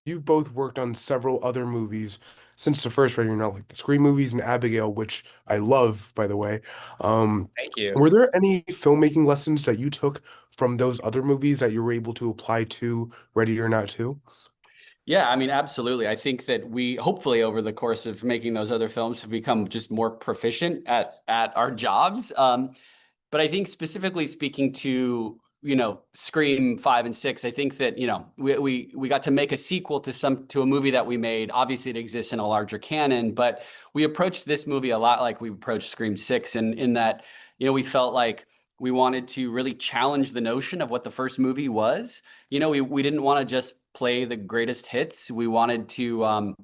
you've both worked on several other movies since the first Ready or Not, like the Scream movies and Abigail, which I love, by the way. Um, Thank you. were there any filmmaking lessons that you took from those other movies that you were able to apply to Ready or Not too? Yeah, I mean, absolutely. I think that we hopefully over the course of making those other films have become just more proficient at our jobs. But I think specifically speaking to, Scream 5 and 6, I think that, we got to make a sequel to a movie that we made. Obviously it exists in a larger canon, but we approached this movie a lot like we approached Scream 6 and in that, we felt like we wanted to really challenge the notion of what the first movie was. We didn't want to just play the greatest hits. We wanted to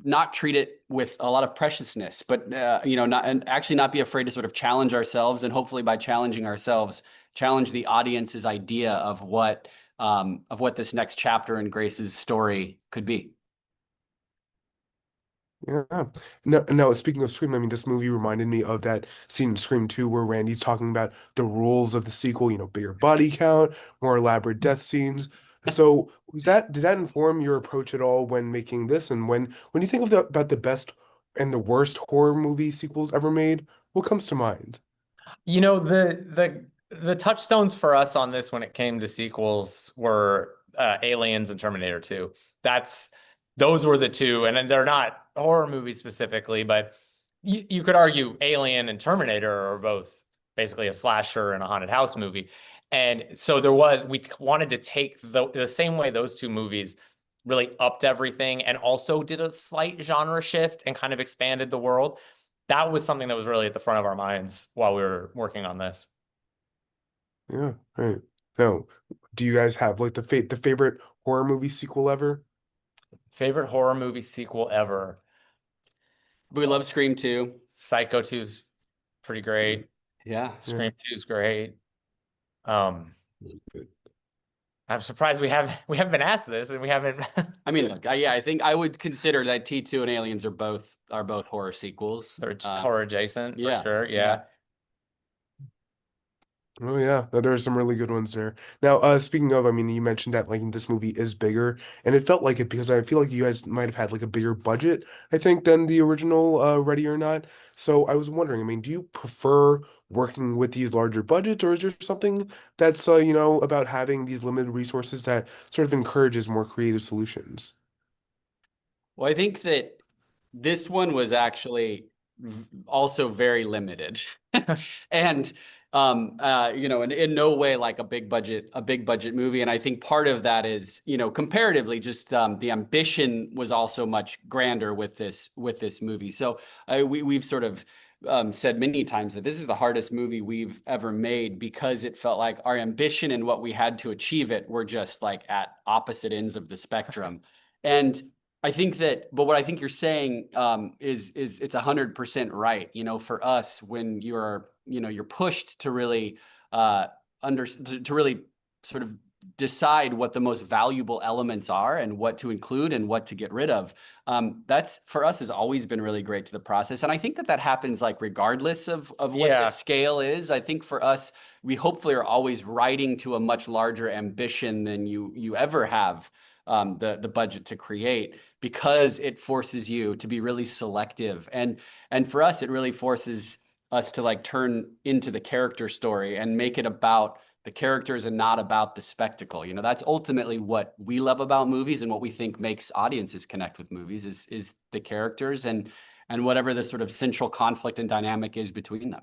not treat it with a lot of preciousness, but not and actually not be afraid to sort of challenge ourselves, and hopefully by challenging ourselves, challenge the audience's idea of what this next chapter in Grace's story could be. Yeah. No, speaking of Scream, I mean, this movie reminded me of that scene in Scream 2 where Randy's talking about the rules of the sequel, bigger body count, more elaborate death scenes. So, did that inform your approach at all when making this? And when you think about the best and the worst horror movie sequels ever made, what comes to mind? You know, the touchstones for us on this when it came to sequels were Aliens and Terminator 2. Those were the two, and then they're not horror movies specifically, but you could argue Alien and Terminator are both basically a slasher and a haunted house movie. And so we wanted to take the same way those two movies really upped everything and also did a slight genre shift and kind of expanded the world. That was something that was really at the front of our minds while we were working on this. Yeah, right. No, do you guys have like the favorite horror movie sequel ever? Favorite horror movie sequel ever? We love Scream 2. Psycho 2's pretty great. Yeah. Yeah. Scream 2 is great. Um, I'm surprised we haven't been asked this and we haven't. I mean, look, yeah, I think I would consider that T2 and Aliens are both horror sequels. They're horror adjacent for Yeah, sure. yeah. Yeah. Oh yeah, no, there are some really good ones there. Now, speaking of, I mean, you mentioned that like this movie is bigger, and it felt like it because I feel like you guys might have had like a bigger budget, I think, than the original Ready or Not. So I was wondering, I mean, do you prefer working with these larger budgets, or is there something that's about having these limited resources that sort of encourages more creative solutions? Well, I think that this one was actually also very limited. And in no way like a big budget movie. And I think part of that is, comparatively just the ambition was also much grander with this movie. So we've sort of said many times that this is the hardest movie we've ever made because it felt like our ambition and what we had to achieve it were just like at opposite ends of the spectrum. And I think that, but what I think you're saying is it's 100% right. For us, when you're pushed to really to really sort of decide what the most valuable elements are and what to include and what to get rid of. That's for us has always been really great to the process, and I think that happens like regardless of what the scale is. I think for us, we hopefully are always writing to a much larger ambition than you ever have the budget to create, because it forces you to be really selective. And for us, it really forces us to like turn into the character story and make it about the characters and not about the spectacle. That's ultimately what we love about movies and what we think makes audiences connect with movies is the characters and whatever the sort of central conflict and dynamic is between them.